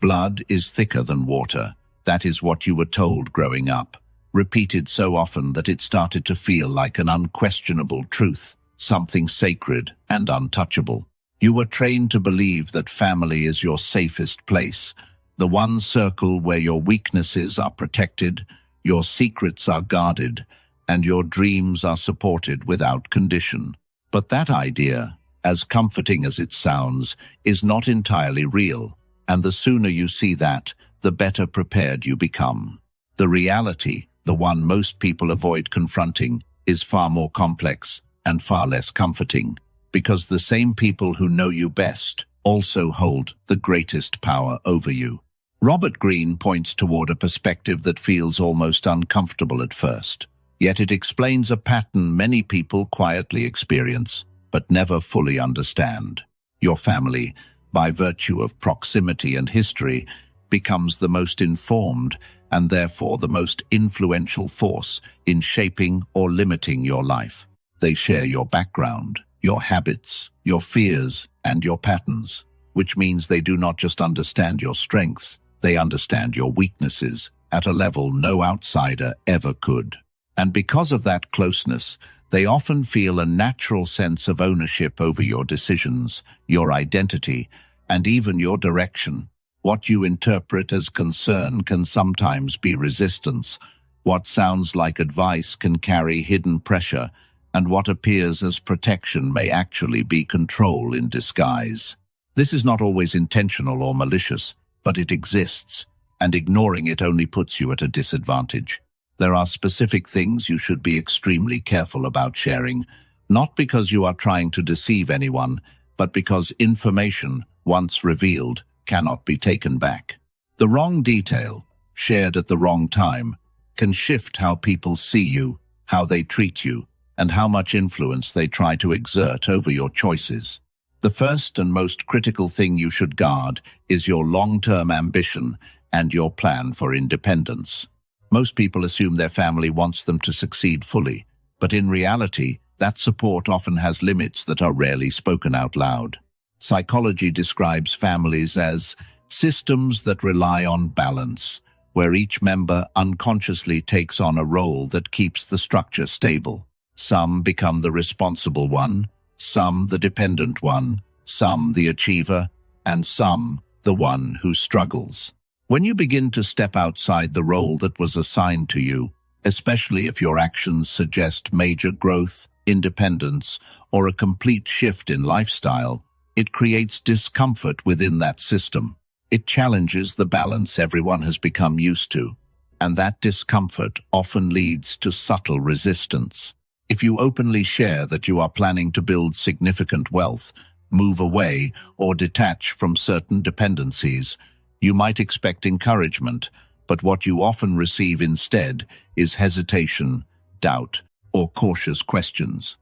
Blood is thicker than water. That is what you were told growing up, repeated so often that it started to feel like an unquestionable truth, something sacred and untouchable. You were trained to believe that family is your safest place, the one circle where your weaknesses are protected, your secrets are guarded, and your dreams are supported without condition. But that idea, as comforting as it sounds, is not entirely real, and the sooner you see that, the better prepared you become. The reality, the one most people avoid confronting, is far more complex and far less comforting, because the same people who know you best also hold the greatest power over you. Robert Greene points toward a perspective that feels almost uncomfortable at first, yet it explains a pattern many people quietly experience, but never fully understand. Your family, by virtue of proximity and history, becomes the most informed and therefore the most influential force in shaping or limiting your life. They share your background, your habits, your fears, and your patterns, which means they do not just understand your strengths, they understand your weaknesses at a level no outsider ever could. And because of that closeness, they often feel a natural sense of ownership over your decisions, your identity, and even your direction. What you interpret as concern can sometimes be resistance. What sounds like advice can carry hidden pressure, and what appears as protection may actually be control in disguise. This is not always intentional or malicious, but it exists, and ignoring it only puts you at a disadvantage. There are specific things you should be extremely careful about sharing, not because you are trying to deceive anyone, but because information, once revealed, cannot be taken back. The wrong detail, shared at the wrong time, can shift how people see you, how they treat you, and how much influence they try to exert over your choices. The first and most critical thing you should guard is your long-term ambition and your plan for independence. Most people assume their family wants them to succeed fully, but in reality, that support often has limits that are rarely spoken out loud. Psychology describes families as systems that rely on balance, where each member unconsciously takes on a role that keeps the structure stable. Some become the responsible one, some the dependent one, some the achiever, and some the one who struggles. When you begin to step outside the role that was assigned to you, especially if your actions suggest major growth, independence, or a complete shift in lifestyle, it creates discomfort within that system. It challenges the balance everyone has become used to, and that discomfort often leads to subtle resistance. If you openly share that you are planning to build significant wealth, move away, or detach from certain dependencies, you might expect encouragement, but what you often receive instead is hesitation, doubt, or cautious questions.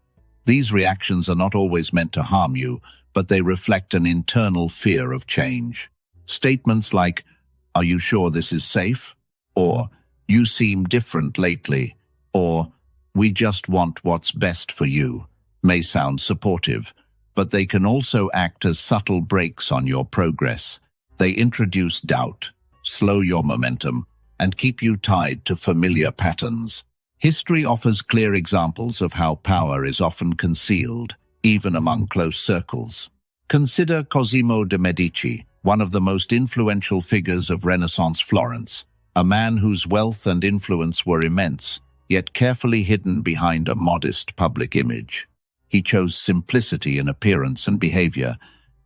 These reactions are not always meant to harm you, but they reflect an internal fear of change. Statements like, "Are you sure this is safe?" or "You seem different lately," or "We just want what's best for you," may sound supportive, but they can also act as subtle brakes on your progress. They introduce doubt, slow your momentum, and keep you tied to familiar patterns. History offers clear examples of how power is often concealed, even among close circles. Consider Cosimo de' Medici, one of the most influential figures of Renaissance Florence, a man whose wealth and influence were immense, yet carefully hidden behind a modest public image. He chose simplicity in appearance and behavior,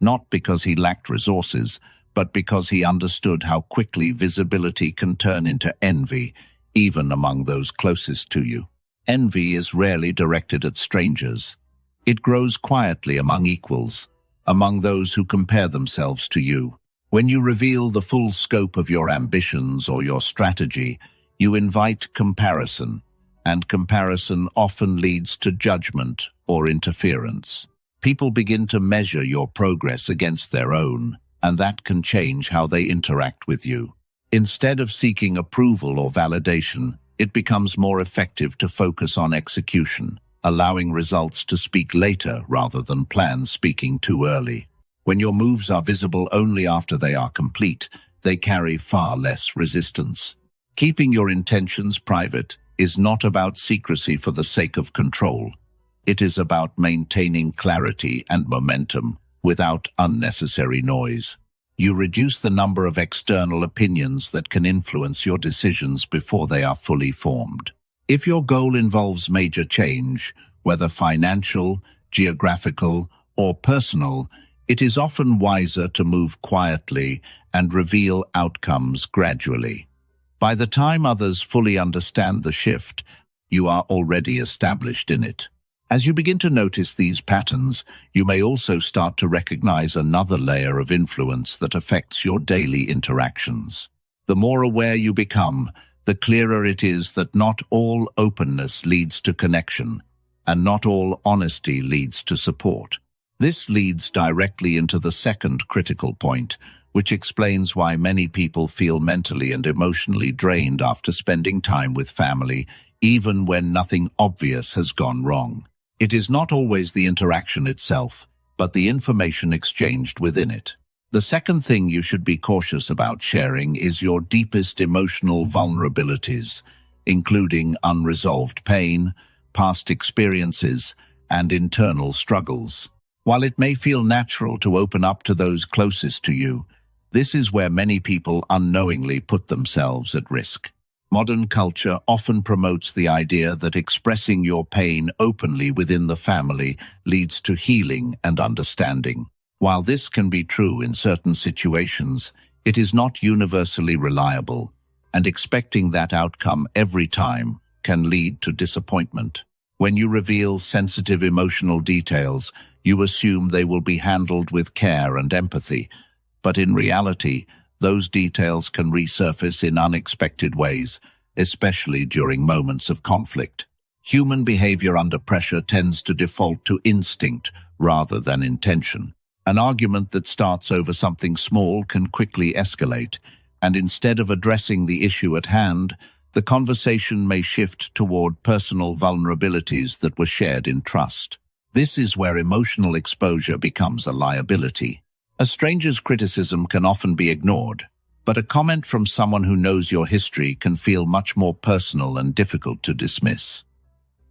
not because he lacked resources, but because he understood how quickly visibility can turn into envy, even among those closest to you. Envy is rarely directed at strangers. It grows quietly among equals, among those who compare themselves to you. When you reveal the full scope of your ambitions or your strategy, you invite comparison, and comparison often leads to judgment or interference. People begin to measure your progress against their own, and that can change how they interact with you. Instead of seeking approval or validation, it becomes more effective to focus on execution, allowing results to speak later rather than plans speaking too early. When your moves are visible only after they are complete, they carry far less resistance. Keeping your intentions private is not about secrecy for the sake of control. It is about maintaining clarity and momentum without unnecessary noise. You reduce the number of external opinions that can influence your decisions before they are fully formed. If your goal involves major change, whether financial, geographical, or personal, it is often wiser to move quietly and reveal outcomes gradually. By the time others fully understand the shift, you are already established in it. As you begin to notice these patterns, you may also start to recognize another layer of influence that affects your daily interactions. The more aware you become, the clearer it is that not all openness leads to connection, and not all honesty leads to support. This leads directly into the second critical point, which explains why many people feel mentally and emotionally drained after spending time with family, even when nothing obvious has gone wrong. It is not always the interaction itself, but the information exchanged within it. The second thing you should be cautious about sharing is your deepest emotional vulnerabilities, including unresolved pain, past experiences, and internal struggles. While it may feel natural to open up to those closest to you, this is where many people unknowingly put themselves at risk. Modern culture often promotes the idea that expressing your pain openly within the family leads to healing and understanding. While this can be true in certain situations, it is not universally reliable, and expecting that outcome every time can lead to disappointment. When you reveal sensitive emotional details, you assume they will be handled with care and empathy, but in reality, those details can resurface in unexpected ways, especially during moments of conflict. Human behavior under pressure tends to default to instinct rather than intention. An argument that starts over something small can quickly escalate, and instead of addressing the issue at hand, the conversation may shift toward personal vulnerabilities that were shared in trust. This is where emotional exposure becomes a liability. A stranger's criticism can often be ignored, but a comment from someone who knows your history can feel much more personal and difficult to dismiss.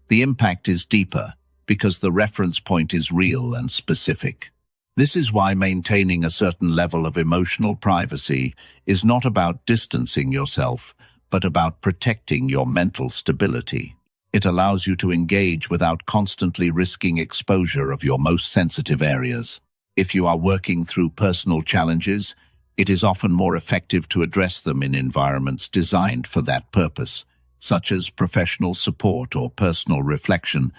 The impact is deeper because the reference point is real and specific. This is why maintaining a certain level of emotional privacy is not about distancing yourself, but about protecting your mental stability. It allows you to engage without constantly risking exposure of your most sensitive areas. If you are working through personal challenges, it is often more effective to address them in environments designed for that purpose, such as professional support or personal reflection,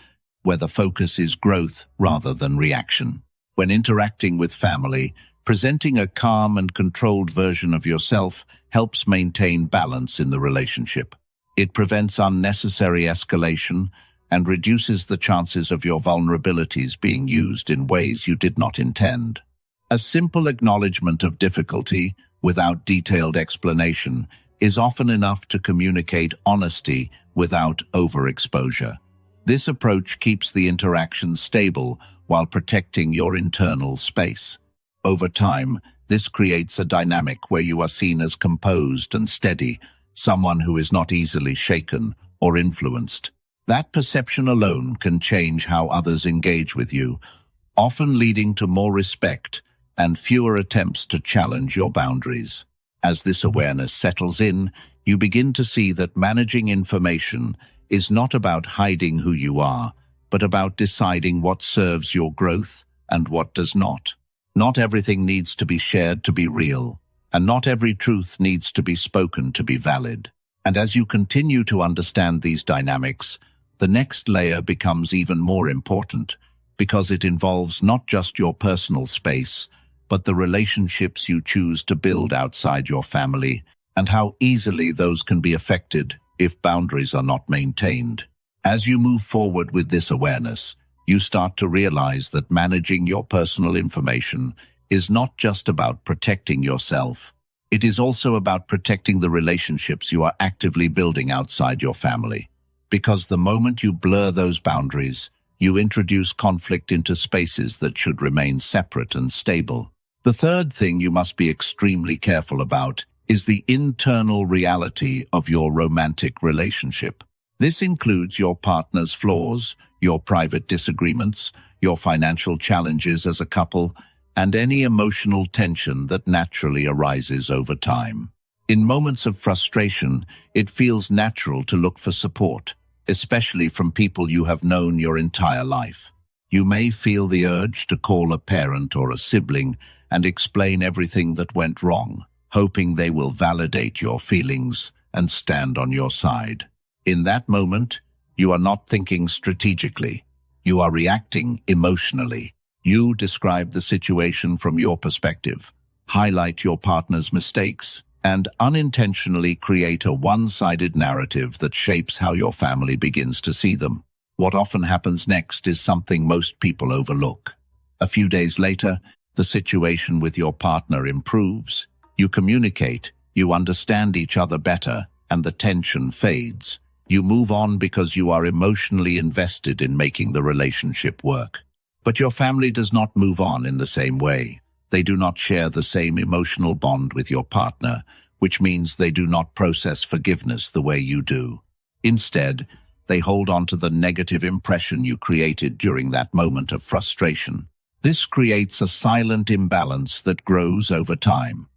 where the focus is growth rather than reaction. When interacting with family, presenting a calm and controlled version of yourself helps maintain balance in the relationship. It prevents unnecessary escalation and reduces the chances of your vulnerabilities being used in ways you did not intend. A simple acknowledgement of difficulty, without detailed explanation, is often enough to communicate honesty without overexposure. This approach keeps the interaction stable while protecting your internal space. Over time, this creates a dynamic where you are seen as composed and steady, someone who is not easily shaken or influenced. That perception alone can change how others engage with you, often leading to more respect and fewer attempts to challenge your boundaries. As this awareness settles in, you begin to see that managing information is not about hiding who you are, but about deciding what serves your growth and what does not. Not everything needs to be shared to be real, and not every truth needs to be spoken to be valid. And as you continue to understand these dynamics, the next layer becomes even more important, because it involves not just your personal space, but the relationships you choose to build outside your family, and how easily those can be affected if boundaries are not maintained. As you move forward with this awareness, you start to realize that managing your personal information is not just about protecting yourself. It is also about protecting the relationships you are actively building outside your family. Because the moment you blur those boundaries, you introduce conflict into spaces that should remain separate and stable. The third thing you must be extremely careful about is the internal reality of your romantic relationship. This includes your partner's flaws, your private disagreements, your financial challenges as a couple, and any emotional tension that naturally arises over time. In moments of frustration, it feels natural to look for support, especially from people you have known your entire life. You may feel the urge to call a parent or a sibling and explain everything that went wrong, hoping they will validate your feelings and stand on your side. In that moment, you are not thinking strategically. You are reacting emotionally. You describe the situation from your perspective, highlight your partner's mistakes, and unintentionally create a one-sided narrative that shapes how your family begins to see them. What often happens next is something most people overlook. A few days later, the situation with your partner improves. You communicate, you understand each other better, and the tension fades. You move on because you are emotionally invested in making the relationship work. But your family does not move on in the same way. They do not share the same emotional bond with your partner, which means they do not process forgiveness the way you do. Instead, they hold on to the negative impression you created during that moment of frustration. This creates a silent imbalance that grows over time.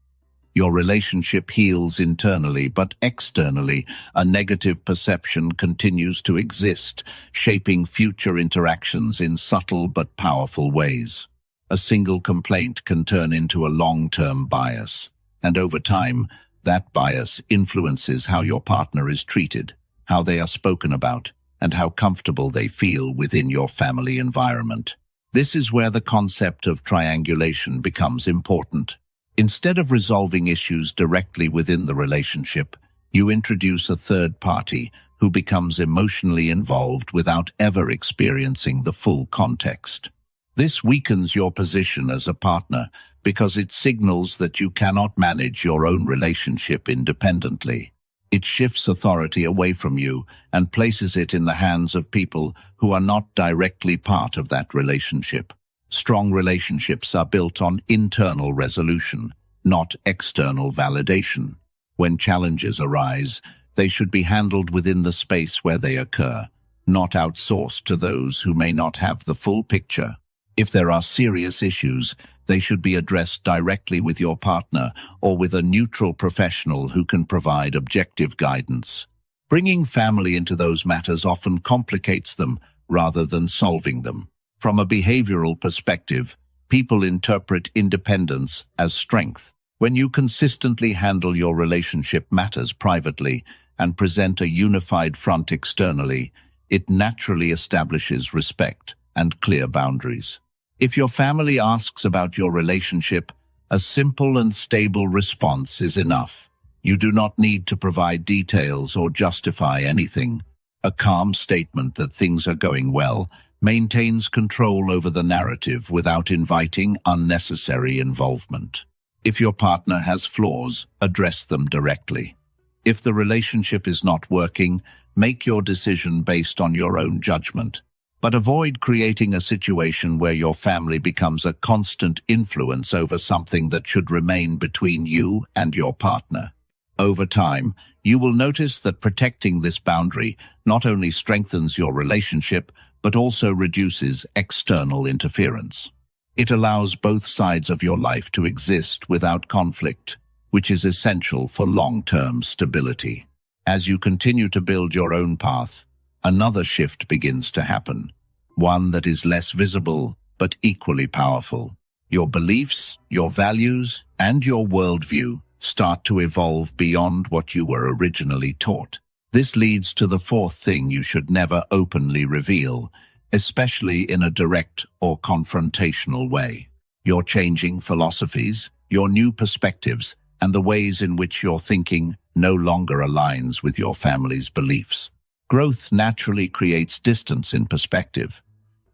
Your relationship heals internally, but externally, a negative perception continues to exist, shaping future interactions in subtle but powerful ways. A single complaint can turn into a long-term bias, and over time, that bias influences how your partner is treated, how they are spoken about, and how comfortable they feel within your family environment. This is where the concept of triangulation becomes important. Instead of resolving issues directly within the relationship, you introduce a third party who becomes emotionally involved without ever experiencing the full context. This weakens your position as a partner because it signals that you cannot manage your own relationship independently. It shifts authority away from you and places it in the hands of people who are not directly part of that relationship. Strong relationships are built on internal resolution, not external validation. When challenges arise, they should be handled within the space where they occur, not outsourced to those who may not have the full picture. If there are serious issues, they should be addressed directly with your partner or with a neutral professional who can provide objective guidance. Bringing family into those matters often complicates them rather than solving them. From a behavioral perspective, people interpret independence as strength. When you consistently handle your relationship matters privately and present a unified front externally, it naturally establishes respect and clear boundaries. If your family asks about your relationship, a simple and stable response is enough. You do not need to provide details or justify anything. A calm statement that things are going well maintains control over the narrative without inviting unnecessary involvement. If your partner has flaws, address them directly. If the relationship is not working, make your decision based on your own judgment. But avoid creating a situation where your family becomes a constant influence over something that should remain between you and your partner. Over time, you will notice that protecting this boundary not only strengthens your relationship, but also reduces external interference. It allows both sides of your life to exist without conflict, which is essential for long-term stability. As you continue to build your own path, another shift begins to happen, one that is less visible but equally powerful. Your beliefs, your values, and your worldview start to evolve beyond what you were originally taught. This leads to the fourth thing you should never openly reveal, especially in a direct or confrontational way. Your changing philosophies, your new perspectives, and the ways in which your thinking no longer aligns with your family's beliefs. Growth naturally creates distance in perspective.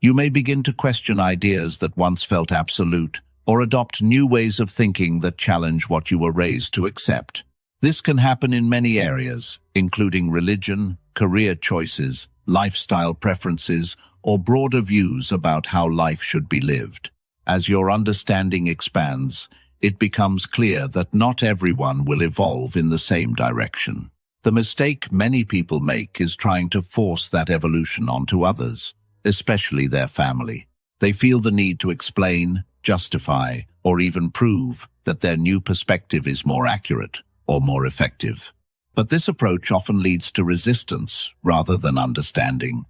You may begin to question ideas that once felt absolute, or adopt new ways of thinking that challenge what you were raised to accept. This can happen in many areas, including religion, career choices, lifestyle preferences, or broader views about how life should be lived. As your understanding expands, it becomes clear that not everyone will evolve in the same direction. The mistake many people make is trying to force that evolution onto others, especially their family. They feel the need to explain, justify, or even prove that their new perspective is more accurate or more effective. But this approach often leads to resistance rather than understanding.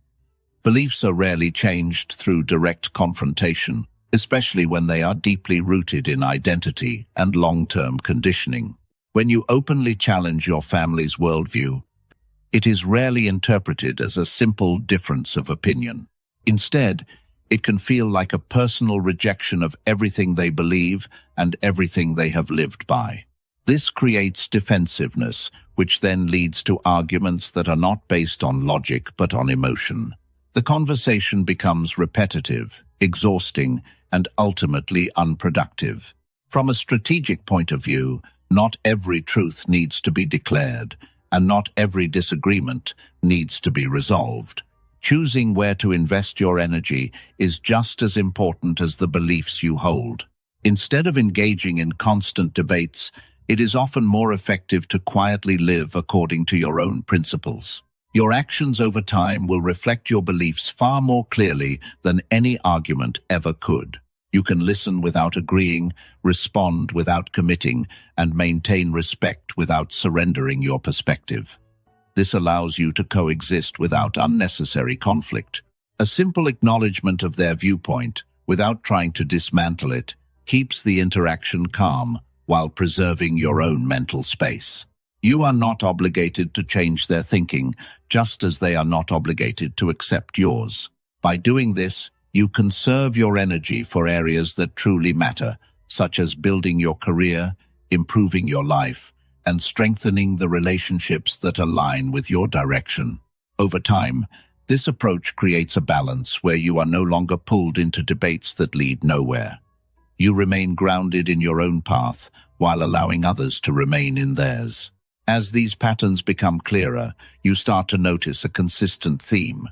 Beliefs are rarely changed through direct confrontation, especially when they are deeply rooted in identity and long-term conditioning. When you openly challenge your family's worldview, it is rarely interpreted as a simple difference of opinion. Instead, it can feel like a personal rejection of everything they believe and everything they have lived by. This creates defensiveness, which then leads to arguments that are not based on logic but on emotion. The conversation becomes repetitive, exhausting, and ultimately unproductive. From a strategic point of view, not every truth needs to be declared, and not every disagreement needs to be resolved. Choosing where to invest your energy is just as important as the beliefs you hold. Instead of engaging in constant debates, it is often more effective to quietly live according to your own principles. Your actions over time will reflect your beliefs far more clearly than any argument ever could. You can listen without agreeing, respond without committing, and maintain respect without surrendering your perspective. This allows you to coexist without unnecessary conflict. A simple acknowledgement of their viewpoint, without trying to dismantle it, keeps the interaction calm while preserving your own mental space. You are not obligated to change their thinking, just as they are not obligated to accept yours. By doing this, you conserve your energy for areas that truly matter, such as building your career, improving your life, and strengthening the relationships that align with your direction. Over time, this approach creates a balance where you are no longer pulled into debates that lead nowhere. You remain grounded in your own path while allowing others to remain in theirs. As these patterns become clearer, you start to notice a consistent theme.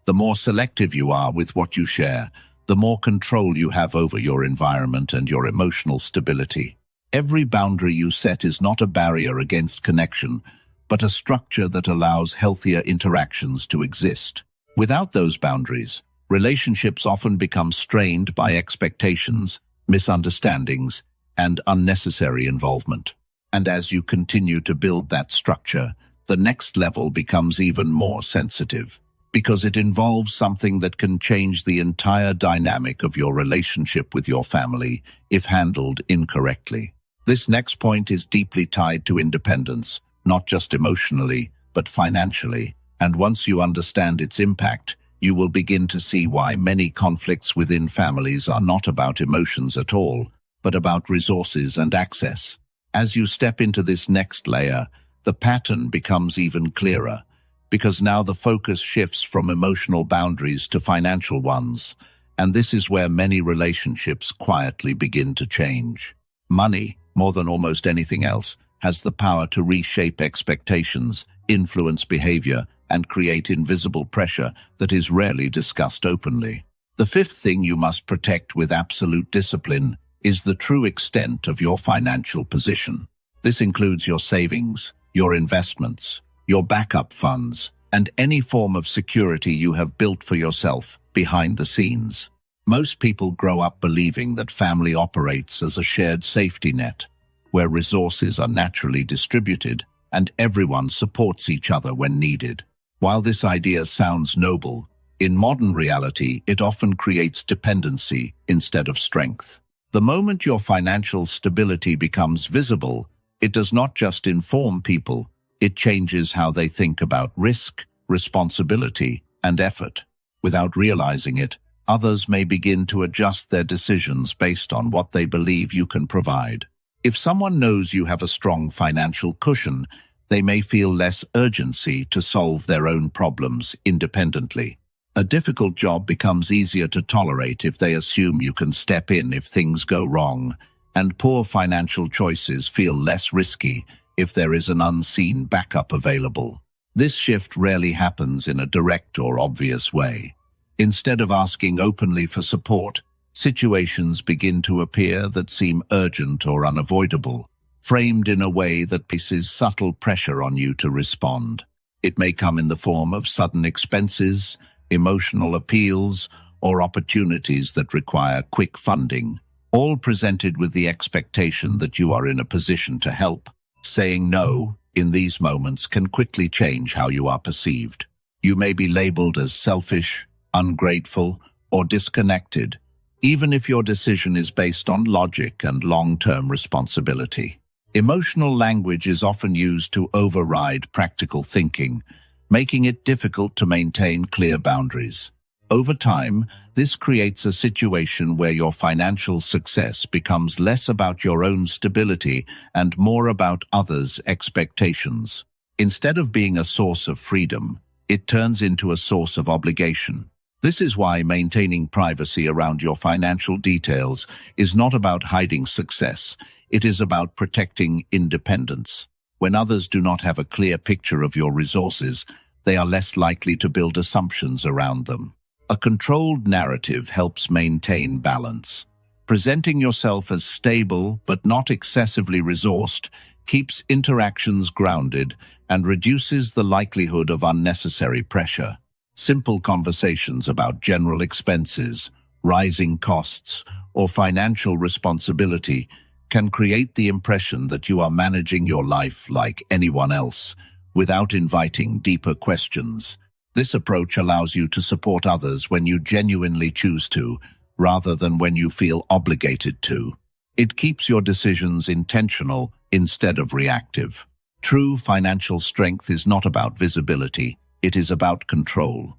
The more selective you are with what you share, the more control you have over your environment and your emotional stability. Every boundary you set is not a barrier against connection, but a structure that allows healthier interactions to exist. Without those boundaries, relationships often become strained by expectations, misunderstandings, and unnecessary involvement. And as you continue to build that structure, the next level becomes even more sensitive, because it involves something that can change the entire dynamic of your relationship with your family if handled incorrectly. This next point is deeply tied to independence, not just emotionally, but financially, and once you understand its impact, you will begin to see why many conflicts within families are not about emotions at all, but about resources and access. As you step into this next layer, the pattern becomes even clearer, because now the focus shifts from emotional boundaries to financial ones, and this is where many relationships quietly begin to change. Money, more than almost anything else, has the power to reshape expectations, influence behavior, and create invisible pressure that is rarely discussed openly. The fifth thing you must protect with absolute discipline is the true extent of your financial position. This includes your savings, your investments, your backup funds, and any form of security you have built for yourself behind the scenes. Most people grow up believing that family operates as a shared safety net, where resources are naturally distributed and everyone supports each other when needed. While this idea sounds noble, in modern reality it often creates dependency instead of strength. The moment your financial stability becomes visible, it does not just inform people, it changes how they think about risk, responsibility, and effort. Without realizing it, others may begin to adjust their decisions based on what they believe you can provide. If someone knows you have a strong financial cushion, they may feel less urgency to solve their own problems independently. A difficult job becomes easier to tolerate if they assume you can step in if things go wrong, and poor financial choices feel less risky if there is an unseen backup available. This shift rarely happens in a direct or obvious way. Instead of asking openly for support, Situations begin to appear that seem urgent or unavoidable, framed in a way that places subtle pressure on you to respond. It may come in the form of sudden expenses, emotional appeals, or opportunities that require quick funding, all presented with the expectation that you are in a position to help. Saying no in these moments can quickly change how you are perceived. You may be labeled as selfish, ungrateful, or disconnected, even if your decision is based on logic and long-term responsibility. Emotional language is often used to override practical thinking, making it difficult to maintain clear boundaries. Over time, this creates a situation where your financial success becomes less about your own stability and more about others' expectations. Instead of being a source of freedom, it turns into a source of obligation. This is why maintaining privacy around your financial details is not about hiding success. It is about protecting independence. When others do not have a clear picture of your resources, they are less likely to build assumptions around them. A controlled narrative helps maintain balance. Presenting yourself as stable but not excessively resourced keeps interactions grounded and reduces the likelihood of unnecessary pressure. Simple conversations about general expenses, rising costs, or financial responsibility can create the impression that you are managing your life like anyone else, without inviting deeper questions. This approach allows you to support others when you genuinely choose to, rather than when you feel obligated to. It keeps your decisions intentional instead of reactive. True financial strength is not about visibility, it is about control.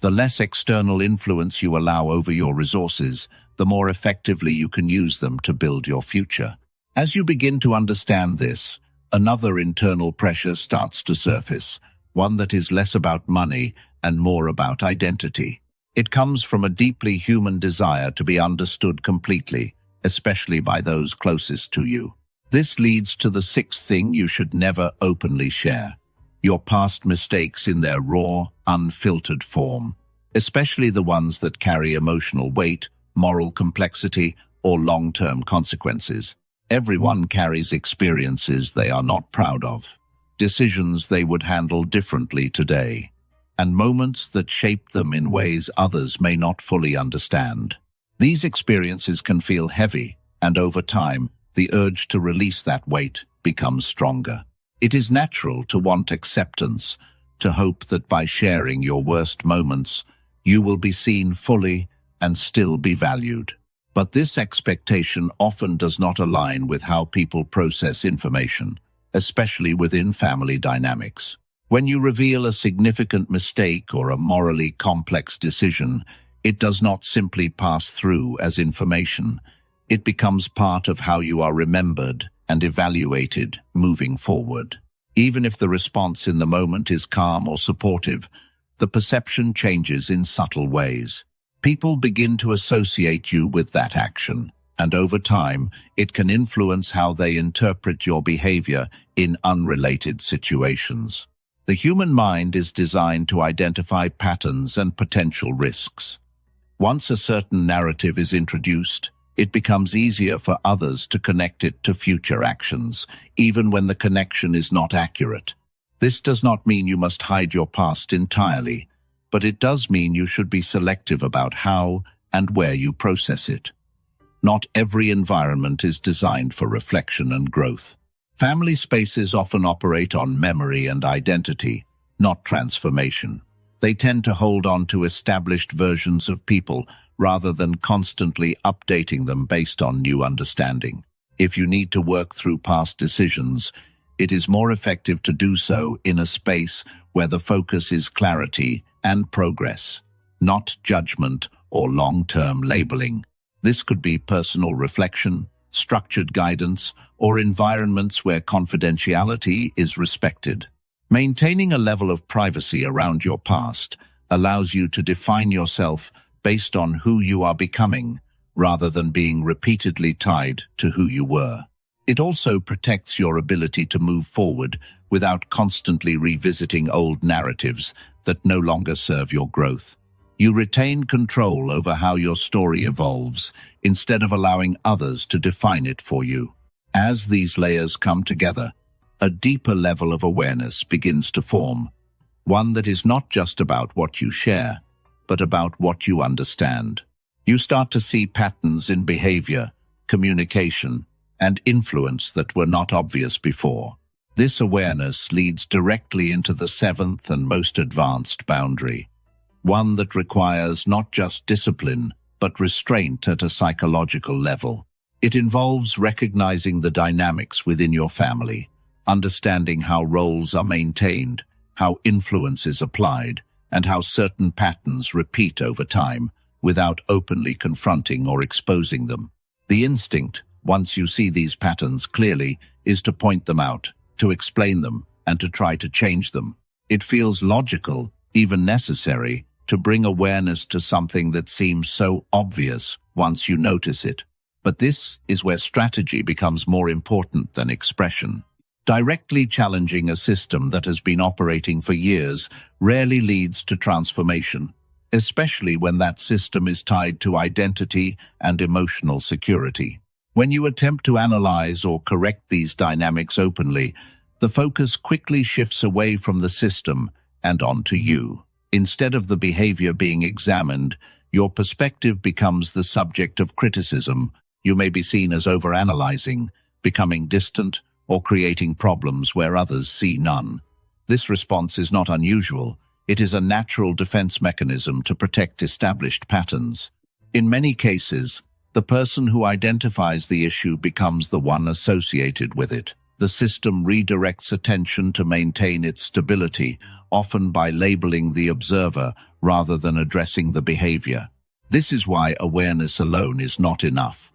The less external influence you allow over your resources, the more effectively you can use them to build your future. As you begin to understand this, another internal pressure starts to surface, one that is less about money and more about identity. It comes from a deeply human desire to be understood completely, especially by those closest to you. This leads to the sixth thing you should never openly share: your past mistakes in their raw, unfiltered form, especially the ones that carry emotional weight, moral complexity, or long-term consequences. Everyone carries experiences they are not proud of, decisions they would handle differently today, and moments that shape them in ways others may not fully understand. These experiences can feel heavy, and over time, the urge to release that weight becomes stronger. It is natural to want acceptance, to hope that by sharing your worst moments, you will be seen fully and still be valued. But this expectation often does not align with how people process information, especially within family dynamics. When you reveal a significant mistake or a morally complex decision, it does not simply pass through as information. It becomes part of how you are remembered and evaluated moving forward. Even if the response in the moment is calm or supportive, the perception changes in subtle ways. People begin to associate you with that action, and over time, it can influence how they interpret your behavior in unrelated situations. The human mind is designed to identify patterns and potential risks. Once a certain narrative is introduced, it becomes easier for others to connect it to future actions, even when the connection is not accurate. This does not mean you must hide your past entirely, but it does mean you should be selective about how and where you process it. Not every environment is designed for reflection and growth. Family spaces often operate on memory and identity, not transformation. They tend to hold on to established versions of people rather than constantly updating them based on new understanding. If you need to work through past decisions, it is more effective to do so in a space where the focus is clarity and progress, not judgment or long-term labeling. This could be personal reflection, structured guidance, or environments where confidentiality is respected. Maintaining a level of privacy around your past allows you to define yourself based on who you are becoming, rather than being repeatedly tied to who you were. It also protects your ability to move forward without constantly revisiting old narratives that no longer serve your growth. You retain control over how your story evolves, instead of allowing others to define it for you. As these layers come together, a deeper level of awareness begins to form, one that is not just about what you share, but about what you understand. You start to see patterns in behavior, communication, and influence that were not obvious before. This awareness leads directly into the seventh and most advanced boundary, one that requires not just discipline, but restraint at a psychological level. It involves recognizing the dynamics within your family, understanding how roles are maintained, how influence is applied, and how certain patterns repeat over time without openly confronting or exposing them. The instinct, once you see these patterns clearly, is to point them out, to explain them, and to try to change them. It feels logical, even necessary, to bring awareness to something that seems so obvious once you notice it. But this is where strategy becomes more important than expression. Directly challenging a system that has been operating for years rarely leads to transformation, especially when that system is tied to identity and emotional security. When you attempt to analyze or correct these dynamics openly, the focus quickly shifts away from the system and onto you. Instead of the behavior being examined, your perspective becomes the subject of criticism. You may be seen as overanalyzing, becoming distant, or creating problems where others see none. This response is not unusual. It is a natural defense mechanism to protect established patterns. In many cases, the person who identifies the issue becomes the one associated with it. The system redirects attention to maintain its stability, often by labeling the observer rather than addressing the behavior. This is why awareness alone is not enough.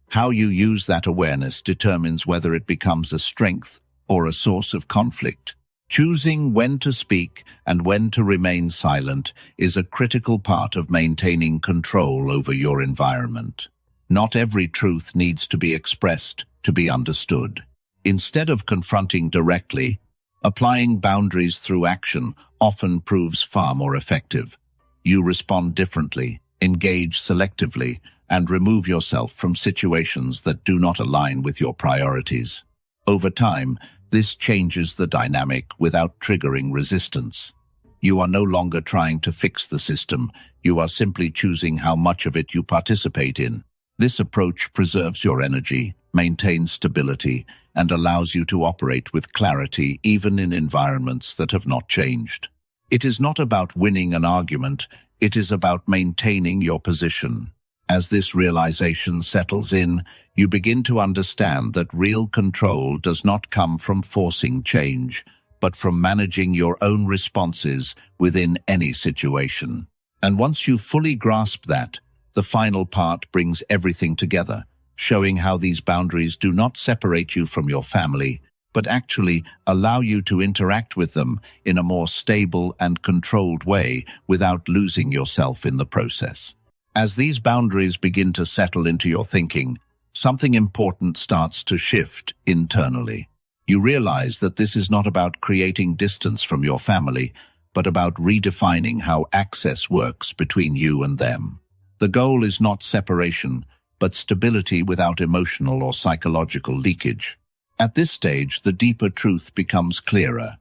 How you use that awareness determines whether it becomes a strength or a source of conflict. Choosing when to speak and when to remain silent is a critical part of maintaining control over your environment. Not every truth needs to be expressed to be understood. Instead of confronting directly, applying boundaries through action often proves far more effective. You respond differently, engage selectively, and remove yourself from situations that do not align with your priorities. Over time, this changes the dynamic without triggering resistance. You are no longer trying to fix the system, you are simply choosing how much of it you participate in. This approach preserves your energy, maintains stability, and allows you to operate with clarity even in environments that have not changed. It is not about winning an argument, it is about maintaining your position. As this realization settles in, you begin to understand that real control does not come from forcing change, but from managing your own responses within any situation. And once you fully grasp that, the final part brings everything together, showing how these boundaries do not separate you from your family, but actually allow you to interact with them in a more stable and controlled way without losing yourself in the process. As these boundaries begin to settle into your thinking, something important starts to shift internally. You realize that this is not about creating distance from your family, but about redefining how access works between you and them. The goal is not separation, but stability without emotional or psychological leakage. At this stage, the deeper truth becomes clearer.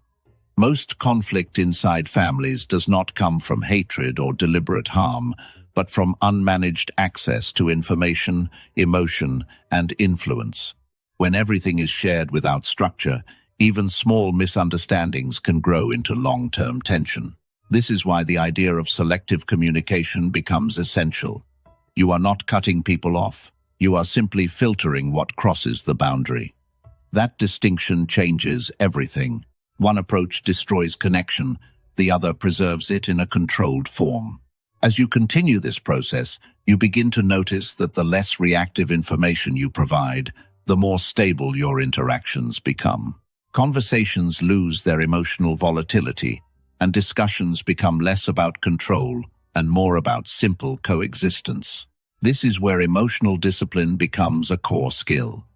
Most conflict inside families does not come from hatred or deliberate harm, but from unmanaged access to information, emotion, and influence. When everything is shared without structure, even small misunderstandings can grow into long-term tension. This is why the idea of selective communication becomes essential. You are not cutting people off. You are simply filtering what crosses the boundary. That distinction changes everything. One approach destroys connection, the other preserves it in a controlled form. As you continue this process, you begin to notice that the less reactive information you provide, the more stable your interactions become. Conversations lose their emotional volatility, and discussions become less about control and more about simple coexistence. This is where emotional discipline becomes a core skill.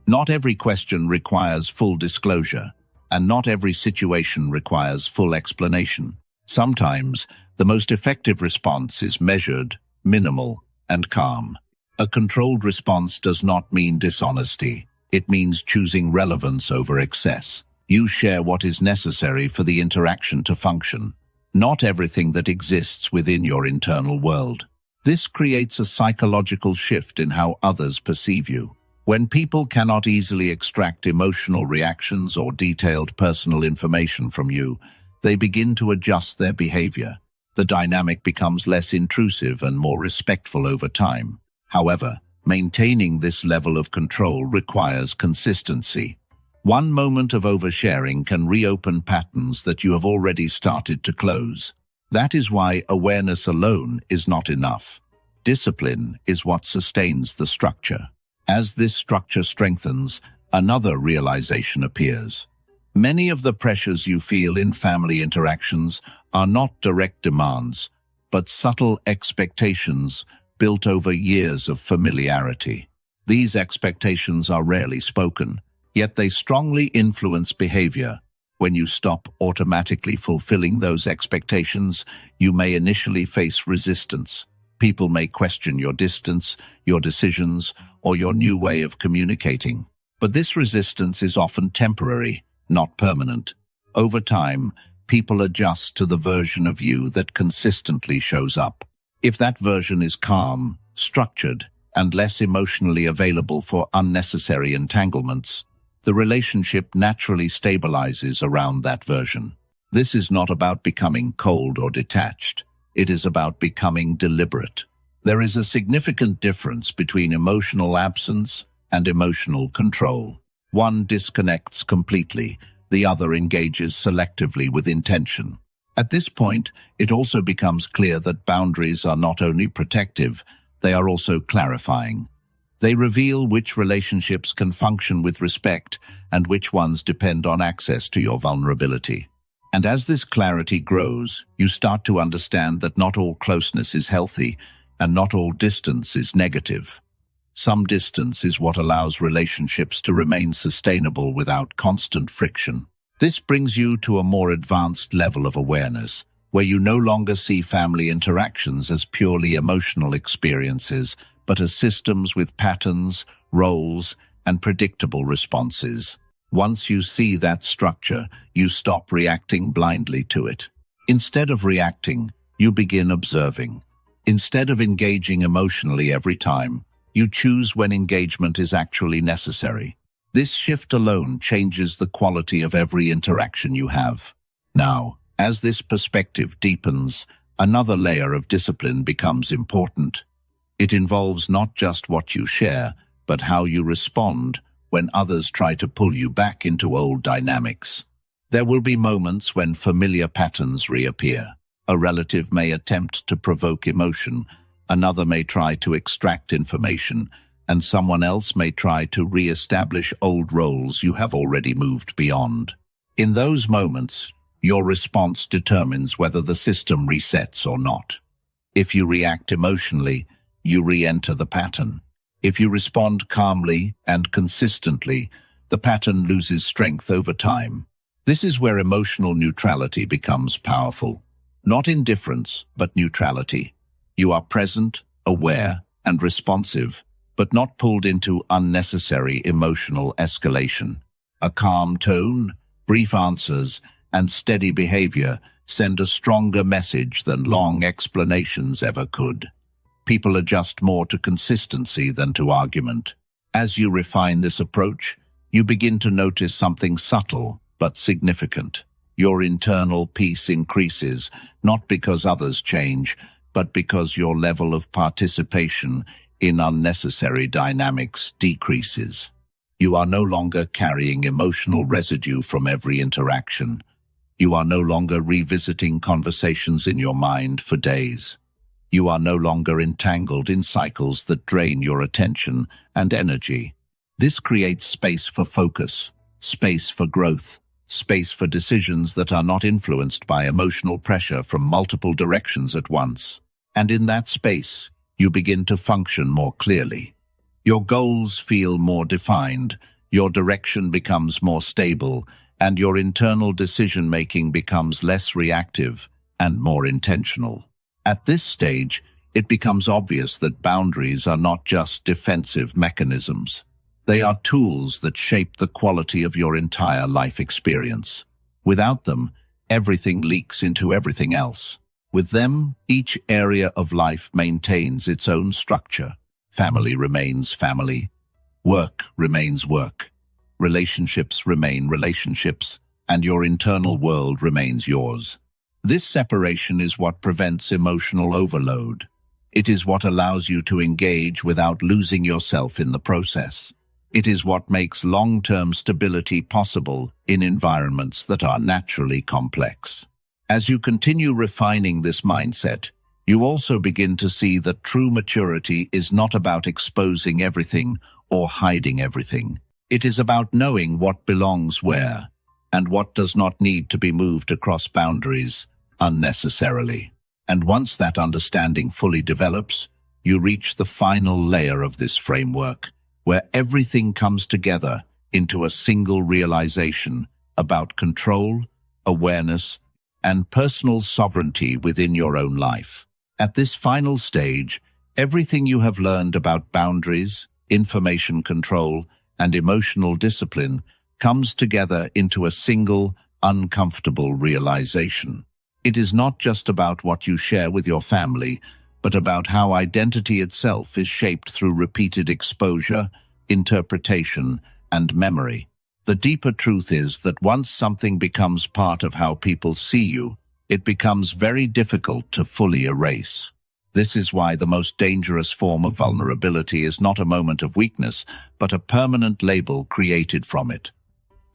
Not every question requires full disclosure, and not every situation requires full explanation. Sometimes, The most effective response is measured, minimal, and calm. A controlled response does not mean dishonesty. It means choosing relevance over excess. You share what is necessary for the interaction to function, not everything that exists within your internal world. This creates a psychological shift in how others perceive you. When people cannot easily extract emotional reactions or detailed personal information from you, they begin to adjust their behavior. The dynamic becomes less intrusive and more respectful over time. However, maintaining this level of control requires consistency. One moment of oversharing can reopen patterns that you have already started to close. That is why awareness alone is not enough. Discipline is what sustains the structure. As this structure strengthens, another realization appears. Many of the pressures you feel in family interactions are not direct demands, but subtle expectations built over years of familiarity. These expectations are rarely spoken, yet they strongly influence behavior. When you stop automatically fulfilling those expectations, you may initially face resistance. People may question your distance, your decisions, or your new way of communicating. But this resistance is often temporary, not permanent. Over time, people adjust to the version of you that consistently shows up. If that version is calm, structured, and less emotionally available for unnecessary entanglements, the relationship naturally stabilizes around that version. This is not about becoming cold or detached. It is about becoming deliberate. There is a significant difference between emotional absence and emotional control. One disconnects completely, the other engages selectively with intention. At this point, it also becomes clear that boundaries are not only protective, they are also clarifying. They reveal which relationships can function with respect and which ones depend on access to your vulnerability. And as this clarity grows, you start to understand that not all closeness is healthy and not all distance is negative. Some distance is what allows relationships to remain sustainable without constant friction. This brings you to a more advanced level of awareness, where you no longer see family interactions as purely emotional experiences, but as systems with patterns, roles, and predictable responses. Once you see that structure, you stop reacting blindly to it. Instead of reacting, you begin observing. Instead of engaging emotionally every time, you choose when engagement is actually necessary. This shift alone changes the quality of every interaction you have. Now, as this perspective deepens, another layer of discipline becomes important. It involves not just what you share, but how you respond when others try to pull you back into old dynamics. There will be moments when familiar patterns reappear. A relative may attempt to provoke emotion, another may try to extract information, and someone else may try to re-establish old roles you have already moved beyond. In those moments, your response determines whether the system resets or not. If you react emotionally, you re-enter the pattern. If you respond calmly and consistently, the pattern loses strength over time. This is where emotional neutrality becomes powerful. Not indifference, but neutrality. You are present, aware, and responsive, but not pulled into unnecessary emotional escalation. A calm tone, brief answers, and steady behavior send a stronger message than long explanations ever could. People adjust more to consistency than to argument. As you refine this approach, you begin to notice something subtle but significant. Your internal peace increases, not because others change, but because your level of participation in unnecessary dynamics decreases. You are no longer carrying emotional residue from every interaction. You are no longer revisiting conversations in your mind for days. You are no longer entangled in cycles that drain your attention and energy. This creates space for focus, space for growth, space for decisions that are not influenced by emotional pressure from multiple directions at once. And in that space, you begin to function more clearly. Your goals feel more defined, your direction becomes more stable, and your internal decision-making becomes less reactive and more intentional. At this stage, it becomes obvious that boundaries are not just defensive mechanisms. They are tools that shape the quality of your entire life experience. Without them, everything leaks into everything else. With them, each area of life maintains its own structure. Family remains family. Work remains work. Relationships remain relationships, and your internal world remains yours. This separation is what prevents emotional overload. It is what allows you to engage without losing yourself in the process. It is what makes long-term stability possible in environments that are naturally complex. As you continue refining this mindset, you also begin to see that true maturity is not about exposing everything or hiding everything. It is about knowing what belongs where and what does not need to be moved across boundaries unnecessarily. And once that understanding fully develops, you reach the final layer of this framework, where everything comes together into a single realization about control, awareness, and personal sovereignty within your own life. At this final stage, everything you have learned about boundaries, information control, and emotional discipline comes together into a single, uncomfortable realization. It is not just about what you share with your family, but about how identity itself is shaped through repeated exposure, interpretation, and memory. The deeper truth is that once something becomes part of how people see you, it becomes very difficult to fully erase. This is why the most dangerous form of vulnerability is not a moment of weakness, but a permanent label created from it.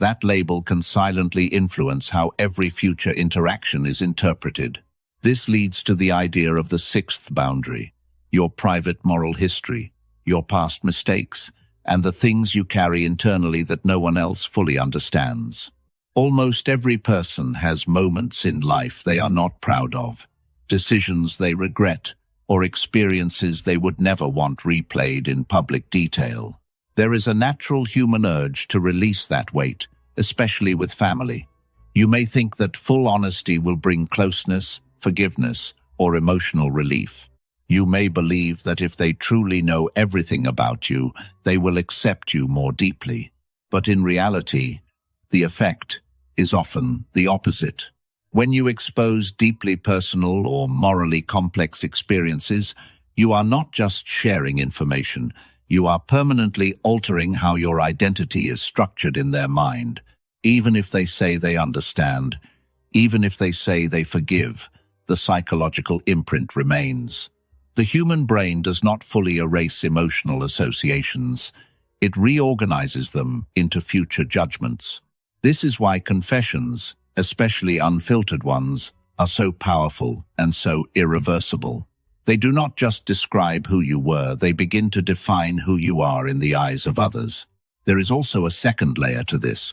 That label can silently influence how every future interaction is interpreted. This leads to the idea of the sixth boundary, your private moral history, your past mistakes, and the things you carry internally that no one else fully understands. Almost every person has moments in life they are not proud of, decisions they regret, or experiences they would never want replayed in public detail. There is a natural human urge to release that weight, especially with family. You may think that full honesty will bring closeness, forgiveness, or emotional relief. You may believe that if they truly know everything about you, they will accept you more deeply. But in reality, the effect is often the opposite. When you expose deeply personal or morally complex experiences, you are not just sharing information, you are permanently altering how your identity is structured in their mind. Even if they say they understand, even if they say they forgive, the psychological imprint remains. The human brain does not fully erase emotional associations. It reorganizes them into future judgments. This is why confessions, especially unfiltered ones, are so powerful and so irreversible. They do not just describe who you were, they begin to define who you are in the eyes of others. There is also a second layer to this.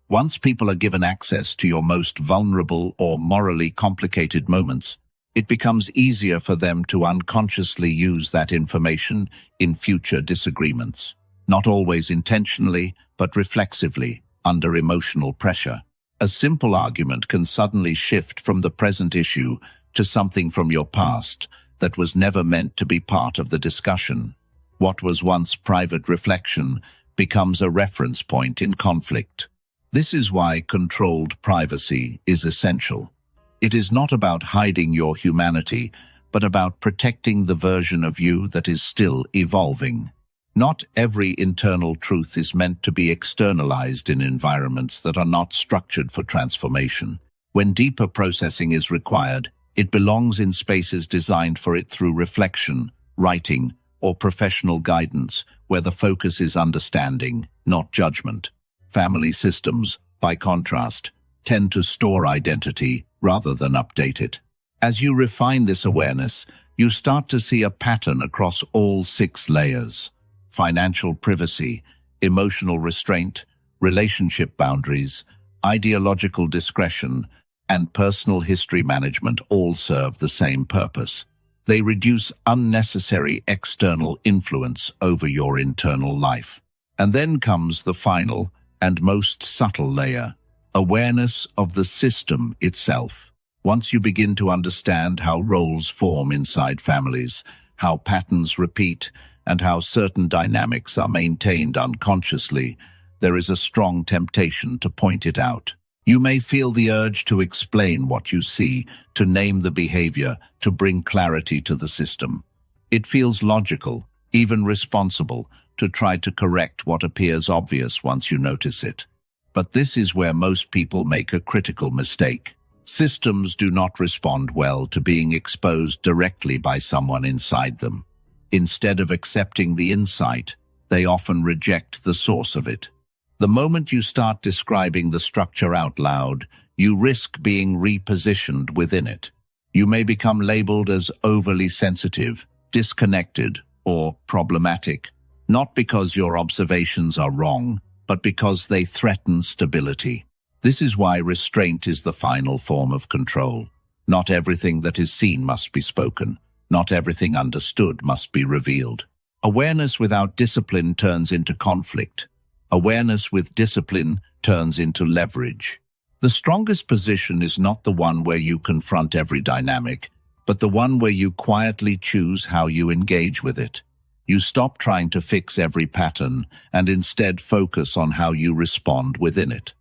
Once people are given access to your most vulnerable or morally complicated moments, it becomes easier for them to unconsciously use that information in future disagreements. Not always intentionally, but reflexively, under emotional pressure. A simple argument can suddenly shift from the present issue to something from your past that was never meant to be part of the discussion. What was once private reflection becomes a reference point in conflict. This is why controlled privacy is essential. It is not about hiding your humanity, but about protecting the version of you that is still evolving. Not every internal truth is meant to be externalized in environments that are not structured for transformation. When deeper processing is required, it belongs in spaces designed for it through reflection, writing, or professional guidance, where the focus is understanding, not judgment. Family systems, by contrast, tend to store identity rather than update it. As you refine this awareness, you start to see a pattern across all 6 layers. Financial privacy, emotional restraint, relationship boundaries, ideological discretion, and personal history management all serve the same purpose. They reduce unnecessary external influence over your internal life. And then comes the final and most subtle layer, awareness of the system itself. Once you begin to understand how roles form inside families, how patterns repeat, and how certain dynamics are maintained unconsciously, there is a strong temptation to point it out. You may feel the urge to explain what you see, to name the behavior, to bring clarity to the system. It feels logical, even responsible, to try to correct what appears obvious once you notice it. But this is where most people make a critical mistake. Systems do not respond well to being exposed directly by someone inside them. Instead of accepting the insight, they often reject the source of it. The moment you start describing the structure out loud, you risk being repositioned within it. You may become labeled as overly sensitive, disconnected, or problematic, not because your observations are wrong, but because they threaten stability. This is why restraint is the final form of control. Not everything that is seen must be spoken. Not everything understood must be revealed. Awareness without discipline turns into conflict. Awareness with discipline turns into leverage. The strongest position is not the one where you confront every dynamic, but the one where you quietly choose how you engage with it. You stop trying to fix every pattern and instead focus on how you respond within it.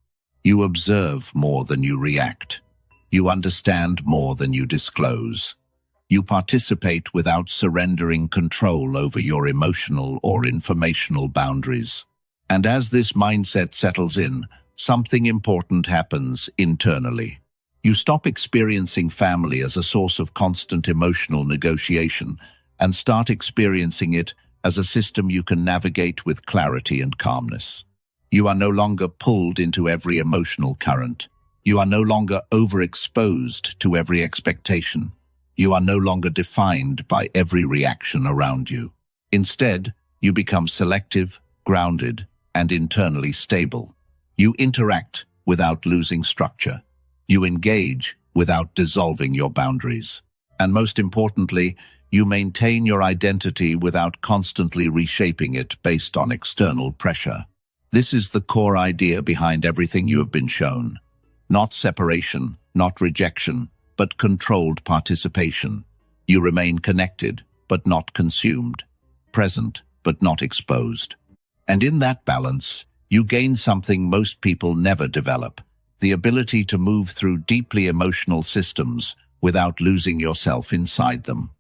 You observe more than you react. You understand more than you disclose. You participate without surrendering control over your emotional or informational boundaries. And as this mindset settles in, something important happens internally. You stop experiencing family as a source of constant emotional negotiation and start experiencing it as a system you can navigate with clarity and calmness. You are no longer pulled into every emotional current. You are no longer overexposed to every expectation. You are no longer defined by every reaction around you. Instead, you become selective, grounded, and internally stable. You interact without losing structure. You engage without dissolving your boundaries. And most importantly, you maintain your identity without constantly reshaping it based on external pressure. This is the core idea behind everything you have been shown. Not separation, not rejection, but controlled participation. You remain connected, but not consumed. Present, but not exposed. And in that balance, you gain something most people never develop: the ability to move through deeply emotional systems without losing yourself inside them.